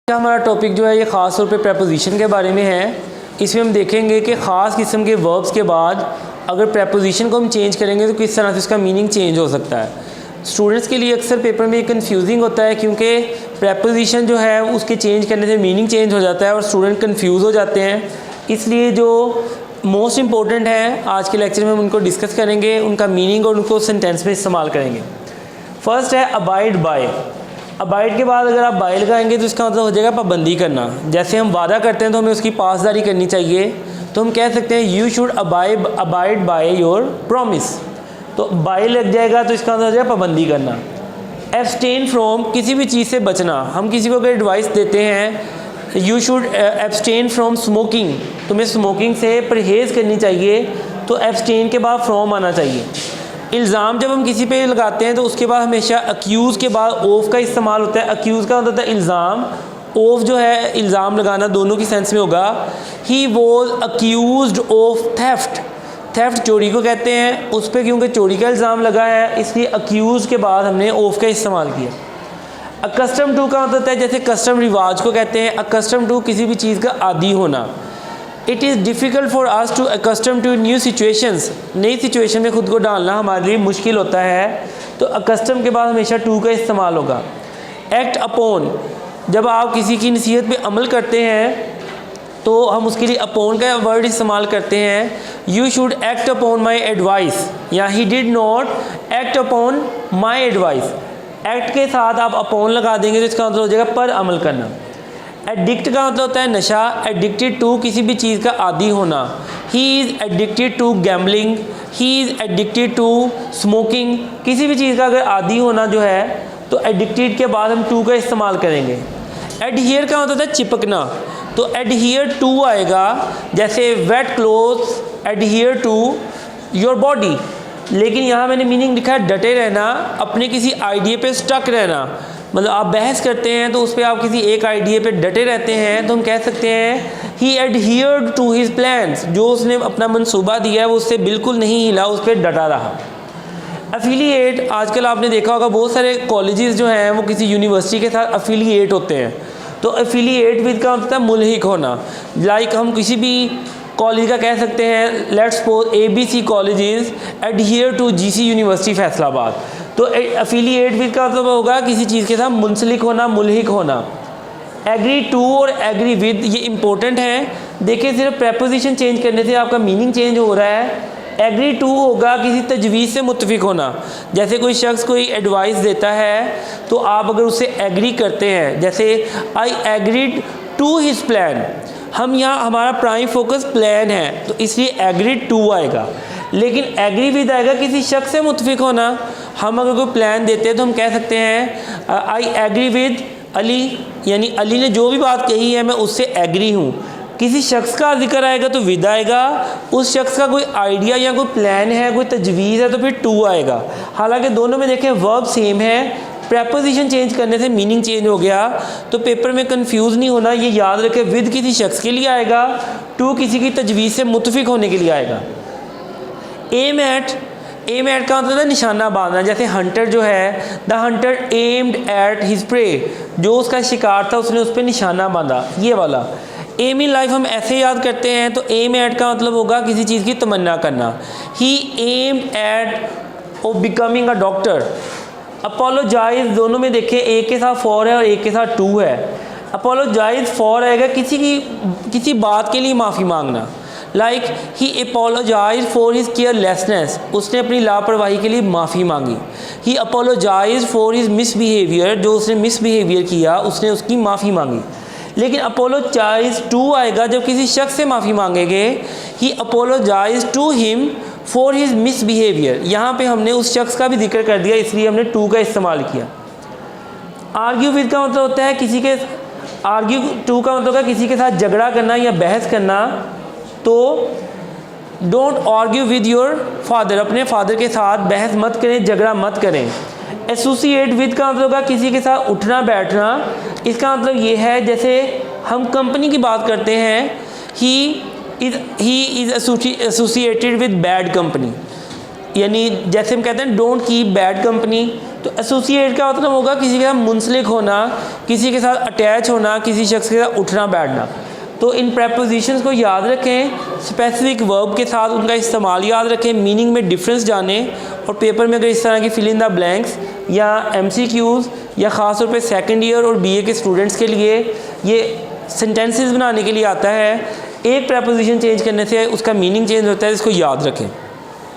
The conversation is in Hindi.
हमारा टॉपिक जो है ये ख़ास तौर पे प्रेपोजिशन के बारे में है। इसमें हम देखेंगे कि ख़ास किस्म के वर्ब्स के बाद अगर प्रेपोजिशन को हम चेंज करेंगे तो किस तरह से उसका मीनिंग चेंज हो सकता है। स्टूडेंट्स के लिए अक्सर पेपर में कंफ्यूजिंग होता है क्योंकि प्रेपोजिशन जो है उसके चेंज करने से मीनिंग चेंज हो जाता है और स्टूडेंट कन्फ्यूज़ हो जाते हैं। इसलिए जो मोस्ट इम्पोर्टेंट है आज के लेक्चर में हम उनको डिस्कस करेंगे, उनका मीनिंग और उनको सेंटेंस में इस्तेमाल करेंगे। फर्स्ट है अबाइड बाय। अबाइड के बाद अगर आप बाय लगाएंगे तो इसका मतलब हो जाएगा पाबंदी करना। जैसे हम वादा करते हैं तो हमें उसकी पासदारी करनी चाहिए, तो हम कह सकते हैं you should abide by your promise. तो बाय लग जाएगा तो इसका मतलब हो जाएगा पाबंदी करना। एब्सटेन फ्रॉम, किसी भी चीज़ से बचना। हम किसी को अगर एडवाइस देते हैं you should abstain from smoking, तुम्हें स्मोकिंग से परहेज़ करनी चाहिए, तो एब्सटेन के बाद फ्रॉम आना चाहिए। इल्ज़ाम जब हम किसी पे लगाते हैं तो उसके बाद हमेशा अक्यूज़ के बाद ऑफ का इस्तेमाल होता है। अक्यूज़ का मतलब है इल्ज़ाम, ऑफ जो है इल्ज़ाम लगाना, दोनों की सेंस में होगा। He was accused of theft. Theft चोरी को कहते हैं, उस पर क्योंकि चोरी का इल्ज़ाम लगा है इसलिए अक्यूज़ के बाद हमने ऑफ का इस्तेमाल किया। अकस्टम टू का मतलब है जैसे कस्टम रिवाज को कहते हैं। अकस्टम टू किसी भी चीज़ का आदी होना। It is difficult for us to accustom to new situations. नई सिचुएशन में ख़ुद को डालना हमारे लिए मुश्किल होता है, तो अकस्टम के बाद हमेशा टू का इस्तेमाल होगा। एक्ट अपॉन, जब आप किसी की नसीहत पे अमल करते हैं तो हम उसके लिए अपॉन का वर्ड इस्तेमाल करते हैं। You should act upon my advice, या he did not act upon my advice. Act के साथ आप अपॉन लगा देंगे तो इसका मतलब हो जाएगा पर अमल करना। एडिक्ट का मतलब होता है नशा। एडिक्टेड टू, किसी भी चीज़ का आदी होना। He is addicted to gambling, he is addicted to smoking. किसी भी चीज़ का अगर आदी होना जो है तो एडिक्टेड के बाद हम टू का इस्तेमाल करेंगे। एडहियर का मतलब है चिपकना, तो एडहियर टू आएगा। जैसे wet clothes adhere to your body, लेकिन यहाँ मैंने मीनिंग लिखा है डटे रहना, अपने किसी आइडिया पे स्टक रहना। मतलब आप बहस करते हैं तो उस पर आप किसी एक आइडिया पे डटे रहते हैं तो हम कह सकते हैं ही एडहियर्ड टू हिज प्लान्स। जो उसने अपना मंसूबा दिया है वो उससे बिल्कुल नहीं हिला, उस पर डटा रहा। अफिलिएट, आजकल आपने देखा होगा बहुत सारे कॉलेजेस जो हैं वो किसी यूनिवर्सिटी के साथ अफिलिएट होते हैं। तो अफिलिएट विद का मतलब मुल्हिक होना। लाइक हम किसी भी कॉलेज का कह सकते हैं, let's suppose ABC colleges adhere to GC university Faisalabad. तो अफिलिएट विद का मतलब होगा किसी चीज़ के साथ मुंसलिक होना, मुल्हिक होना। एग्री टू और एग्री विद ये इंपॉर्टेंट है। देखिए सिर्फ प्रेपोजिशन चेंज करने से आपका मीनिंग चेंज हो रहा है। एग्री टू होगा किसी तजवीज़ से मुत्तफिक होना। जैसे कोई शख्स कोई एडवाइस देता है तो आप अगर उससे एग्री करते हैं, जैसे I agreed to his plan. हम यहाँ हमारा प्राइम फोकस प्लान है तो इसलिए एग्रीड टू आएगा। लेकिन एग्री विद आएगा किसी शख्स से मुत्तफिक होना। हम अगर कोई प्लान देते हैं तो हम कह सकते हैं आई एग्री विद अली, यानी अली ने जो भी बात कही है मैं उससे एग्री हूँ। किसी शख्स का जिक्र आएगा तो विद आएगा, उस शख्स का कोई आइडिया या कोई प्लान है, कोई तजवीज़ है तो फिर टू आएगा। हालांकि दोनों में देखें वर्ब सेम है, प्रेपोजिशन चेंज करने से मीनिंग चेंज हो गया। तो पेपर में कंफ्यूज नहीं होना, ये याद रखें विद किसी शख्स के लिए आएगा, टू किसी की तजवीज़ से मुत्तफिक होने के लिए आएगा। एम एट का मतलब है निशाना बांधना। जैसे हंटर जो है, the Hunter aimed at his prey, जो उसका शिकार था उसने उस पर निशाना बांधा, ये वाला। एम इन लाइफ हम ऐसे याद करते हैं तो एम एट का मतलब होगा किसी चीज़ की तमन्ना करना। He aimed at of becoming a doctor. Apologise, दोनों में देखें एक के साथ फॉर है और एक के साथ टू है। अपोलोजाइज फॉर आएगा किसी बात के लिए माफ़ी मांगना। Like he apologise for his carelessness, उसने अपनी लापरवाही के लिए माफ़ी मांगी। He apologise for his misbehaviour, जो उसने मिसबिहेवियर किया उसने उसकी माफ़ी मांगी। लेकिन अपोलोजाइज टू आएगा जब किसी शख्स से माफ़ी मांगेंगे। He apologise to him for his misbehaviour, यहाँ पे हमने उस शख्स का भी जिक्र कर दिया इसलिए हमने टू का इस्तेमाल किया। आर्ग्यू विद का मतलब होता है किसी के, आर्ग्यू टू का मतलब है किसी के साथ झगड़ा करना या बहस करना। तो don't argue with your father, अपने फादर के साथ बहस मत करें, झगड़ा मत करें। एसोसिएट विद का मतलब होगा किसी के साथ उठना बैठना। इसका मतलब ये है जैसे हम कंपनी की बात करते हैं, he is associated with bad company, यानी जैसे हम कहते हैं डोंट कीप बैड कंपनी, तो एसोसिएट का मतलब होगा किसी के साथ मुंसलिक होना, किसी के साथ अटैच होना, किसी शख्स के साथ उठना बैठना। तो इन प्रेपोजिशंस को याद रखें, स्पेसिफिक वर्ब के साथ उनका इस्तेमाल याद रखें, मीनिंग में डिफरेंस जानें, और पेपर में अगर इस तरह की फिल इन द ब्लैंक्स या MCQs या ख़ास तौर पे सेकंड ईयर और BA के स्टूडेंट्स के लिए ये सेंटेंसेस बनाने के लिए आता है, एक प्रेपोजिशन चेंज करने से उसका मीनिंग चेंज होता है, इसको याद रखें।